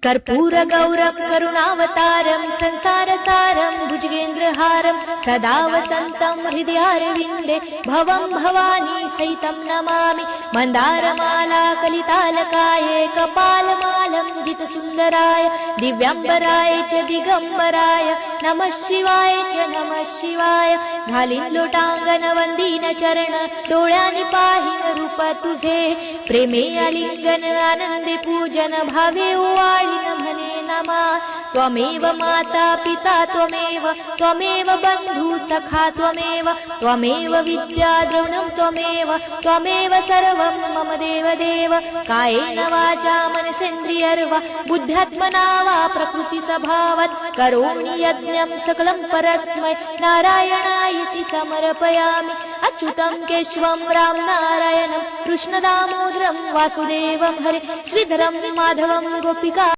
कर्पूर गौरम करुणावतारम संसारसारम भुजगेन्द्रहारम सदा वसन्तं हृदयारविन्दे भवं भवानी सहितं नमामि। मन्दारमाला कलितालकाये कपालमालं गीतसुन्दराय दिव्याम्बराय च दिगम्बराय नमः शिवाय च नमः शिवाय। घालीन लोटांगण वंदीन चरण डोळ्यांनी पाहीन रूप तुझे प्रेमे आलिंगन आनंदे पूजन भावे ओवाळीन म्हणे नमा। त्वमेव माता पिता त्वमेव बंधु सखा त्वमेव विद्या द्रविणं त्वमेव सर्वं मम देव। कायेन वाचा मनसेन्द्रियर्वा बुद्ध्यात्मना वा प्रकृति स्वभावात् करोमि यज्ञं सकलं परस्मै नारायणायति समर्पयामि। अच्युतं केशवं राम नारायणं कृष्णदामोदरं वासुदेवं हरे श्रीधरं माधवं गोपिका